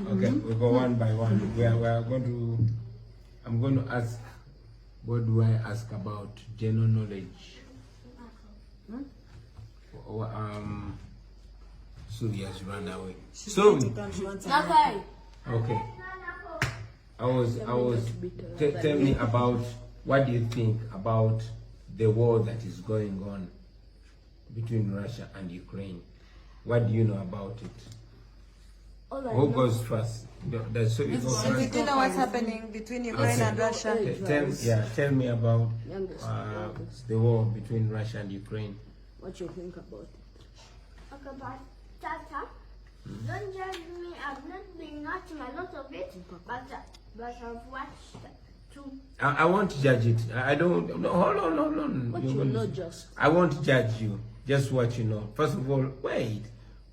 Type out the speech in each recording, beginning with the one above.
Okay, we go one by one. We are going to. I'm going to ask. What do I ask about general knowledge? So he has run away. So okay. I was. Tell me about what do you think about the war that is going on between Russia and Ukraine? What do you know about it? Who goes first? Do you know what's happening between Ukraine and Russia? Tell me about the war between Russia and Ukraine. What you think about it? Okay, but Tata, don't judge me. I've not been watching a lot of it, but I've watched too. I won't judge it. I don't. No, hold on. What you know just? I won't judge you. Just what you know. First of all, wait.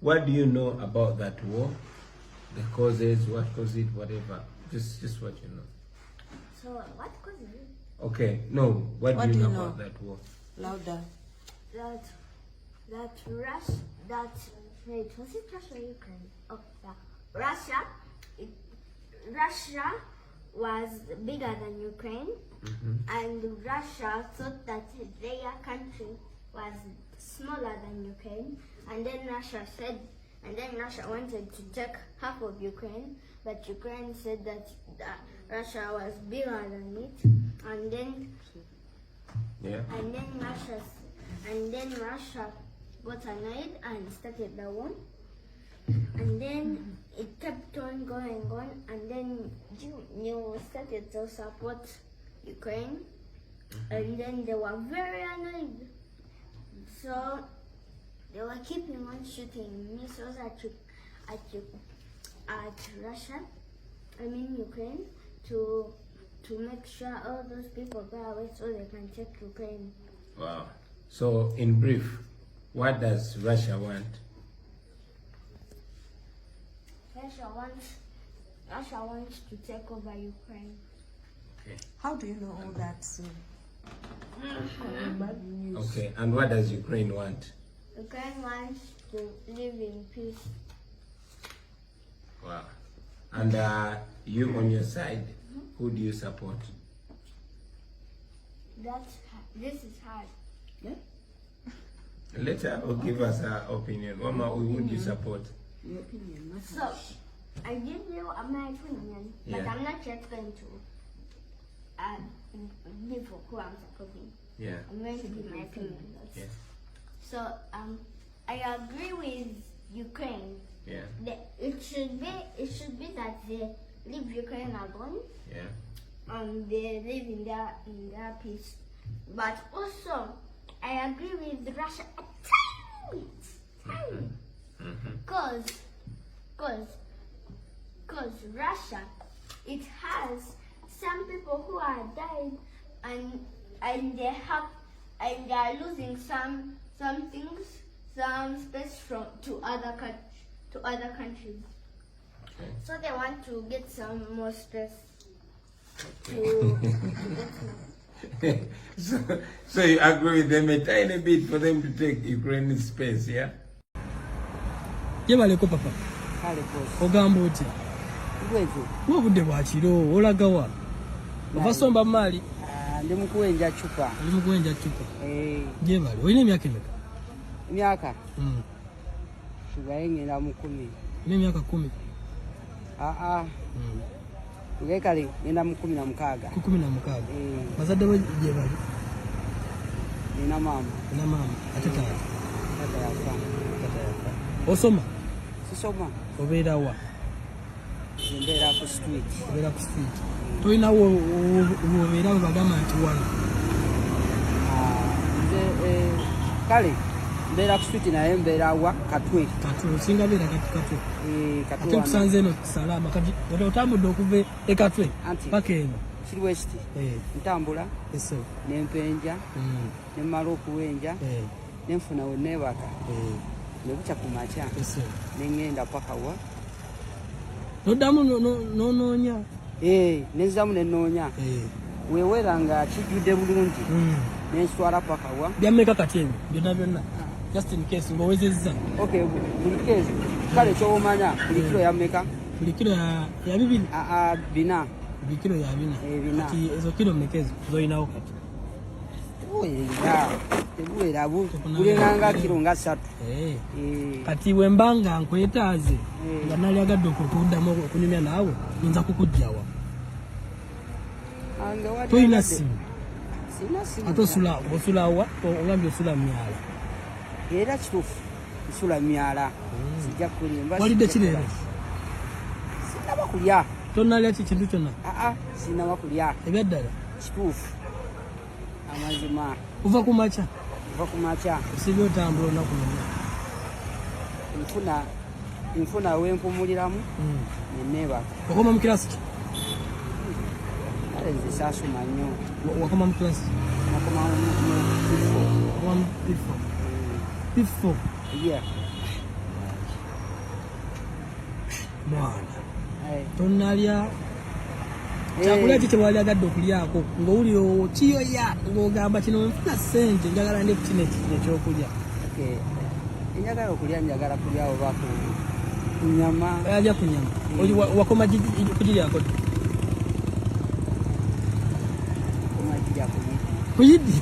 What do you know about that war? The causes, what caused it, whatever. Just what you know. So what caused it? Okay, no. What do you know about that war? Louder. Wait, was it Russia or Ukraine? Oh, yeah. Russia was bigger than Ukraine, and Russia thought that their country was smaller than Ukraine, and then Russia wanted to take half of Ukraine, but Ukraine said that Russia was bigger than it, and then Russia got annoyed and started the war, and then it kept on going on, and then you started to support Ukraine, and then they were very annoyed, so they were keeping on shooting missiles at Ukraine, to make sure all those people go away so they can take Ukraine. Wow. So, in brief, what does Russia want? Russia wants to take over Ukraine. Okay. How do you know all that? Okay, and what does Ukraine want? Ukraine wants to live in peace. Wow. And you on your side, who do you support? This is hard. Yeah? Let her give us her opinion. Mama, who would you support? Your opinion. So, I give you my opinion, but I'm not yet going to give who I'm supporting. Yeah. I'm going to give my opinion. Yeah. So, I agree with Ukraine. Yeah. It should be that they leave Ukraine alone. Yeah. They live in their peace. But also, I agree with Russia a tiny bit. Because Russia, it has some people who are dying, and they are losing some things, some space to other countries. Okay. So they want to get some more space to get more. So you agree with them a tiny bit for them to take Ukraine's space, yeah? Yebaleko papa. Ogamba oti. Wobudde bwakiro olagawa. Ovasomba mali. Ndi mukuwenja chupa. Ndi mukuwenja chupa. Jebale, oyina emyaka emeka? Emyaka? Shigaye ngenda mu 10. Ine emyaka 10. Ngekale ngenda mu 16. 16. Bazadde bo jebale. Nina mama. Nina mama. Atata. Tata yafa. Osoma? Sisoma. Obeera wa? Mbeera ku street. Obeera ku street. Toyina wobeera bagamba nti wano? Kale mbeera ku street naye mbeera wa Katwe. Katwe, osinga beera Katwe. Katwe. Ate kusanze eno salama kati otambudde okuva e Katwe paka eno. Kiri west. Ntambula. Eso. Nempenja. Nemala okuwenja. Nenfuna we neebaka. Nekucha kumacha. Eso. Nengenda paka wa. Noddamu n'onoonya. Nezzamu nenoonya. Weewera kijjudde bulungi. Nenswala paka wa. Byammeka kati ebyo byonna. Just in case ng'owezezza. Okay, buli case. Kale ky'omanya buli kilo yammeka? buli kilo ya bibiri bina buli kilo ya bina bina kati ezo kilo mekezo zoyinawo kati tebuwera bulenganga kilo nga 3 kati wembanga nkwetaaze nga nali agadde okuddamu okunyumya naawe nza kukujjawa toyina simu ate osulawa ogambye osula myala era kituufu nsula myala sijja kulimba walidde kireero sinaba kulya tonalya kintu kyonna sinaba kulya ebyaddala kituufu amazima uva ku makya osibye otambula olunaku lwonna nfuna wenpumuliramu neneebaka wakoma mu kirasi ki ale nze saasoma nnyo wakoma mu kirasi nakoma mu pifo mwana tonalya kyakulya ki kyewali agadde okulyako ng'owulira kiyoya ng'ogamba kino nfuna ssente njagala ndi kino ekyokulya njagala okulya njagala kulya oba ku nyama alya ku nyama wakoma kugiryako ku yidi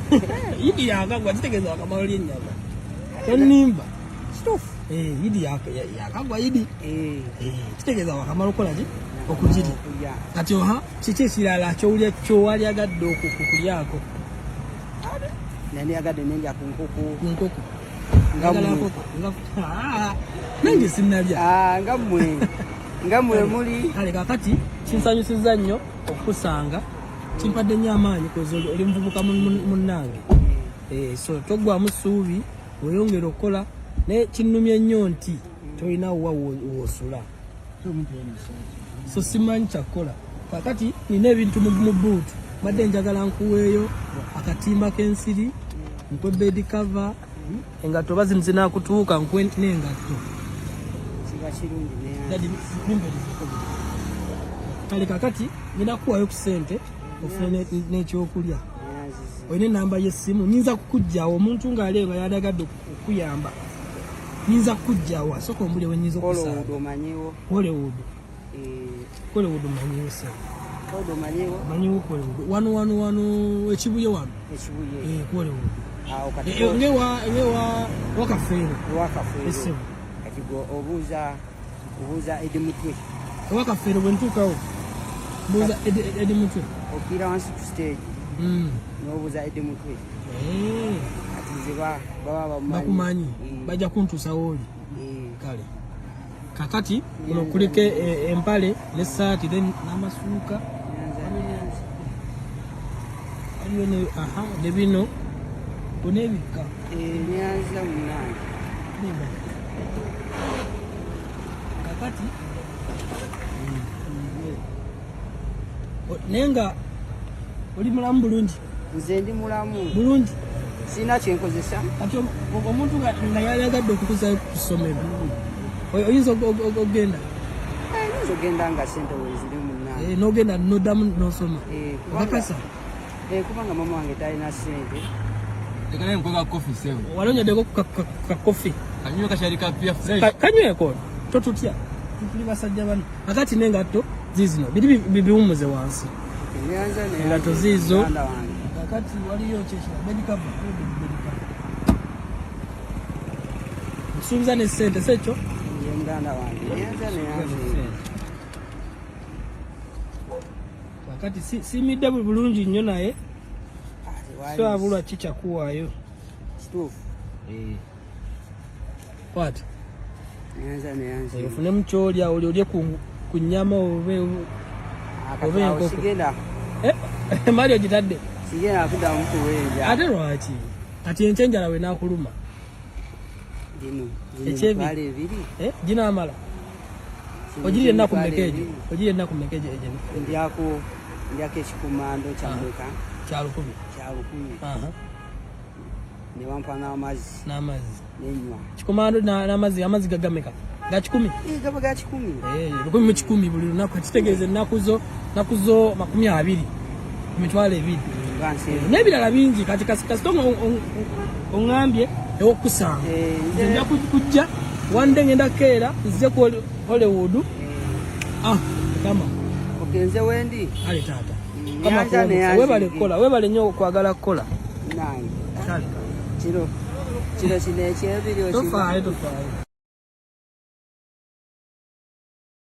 yidi yakagwa kitegeeza wakamala olya ennyama tonimba kituufu yidi yakagwa yidi kitegeeza wakamala okolaki okugirya kati kiki ekirala kyowali agadde okukulyako nani agadde nendya ku nkoko nange sinnalya nga mmwe muli kale kakati kinsanyusiza nnyo okukusanga kimpadde nnyo amaanyi kozi oli muvubuka munnange so togwamu ssuubi weyongera okukola naye kinnumye nnyo nti tolina wa woosula so simanyi kyakukola kakati nina ebintu mu buutu badde njagala nkuweeyo akatimba k'ensiri nkwe bed cover engatto oba zino zinakutuuka nkwe n'engatto kale kakati ninakuwayo ku ssente ofune n'ekyokulya olina enamba y'essimu nyinza kukujjawo omuntu ng'aleeyo nga yadagadde okuyamba nyinza kukujjawo asooka ombuli we nyinza okusanga Hollywood manyiwo se manyiwo wano ekibuye wano Hollywood ngewa wakafeero essebo obuuza edimutwe wakafeero bwe ntuukawo mbuuza edimutwe okira wansi ku stage n'obuuza edimutwe kati nze baba bakumanyi bajja kuntuusawo oli kale kakati kuno kuliko empale n'essaati n'amasuuka aliyo ne bino kunebika nyanza munange kakati naye nga oli mulamu bulungi nze ndi mulamu bulungi sina kyenkozesa ati omuntu nga yayagadde okukuzayo ku ssomero oyinza okugenda oyinza ogenda nga sente weziri munange n'ogenda n'oddamu n'osoma bakasa kubanga mama wange talina sente tekana nkoga kofi sewe walonyeddeko ka kofi kanywe kashali ka pia fresh kanyweko totutya tuli basajja bano akati n'engatto zizino biri bibiwumuze wansi engatto ziizo kakati waliyo kyekira bedikava nsuubiza n'essente sekyo muganda wange kakati simidde bulungi nnyo naye so abulwa kikyakuwaayo kituufu kwati neyanza ofune mukyolya olye ku nnyama oba enkoko mali ogitadde sigenda kuddamu kuwenja ate lwaki kati enkya enjala we naakuluma ebiri ginaamala ogirire ennaku mmeka egyo ogirire ennaku mmeka egyo ndyako ekikumando kyameka kya 10 newampa n'amazzi nenywa kikumando n'amazzi amazzi gagameka ga 10 gaba ga 10 10 mu 10 buli lunaku kitegeeza ennaku zo 20 emitwalo 2 n'ebirala bingi kati kasito oŋŋambye ewokusanga nze nja kujja wande ngenda keera nzze ku Hollywood Kama ogenze wendi ali tata nyanja ne kama webale kola webale nnyo okwagala kola nange kale kino kino kino ekyebiri tofaayo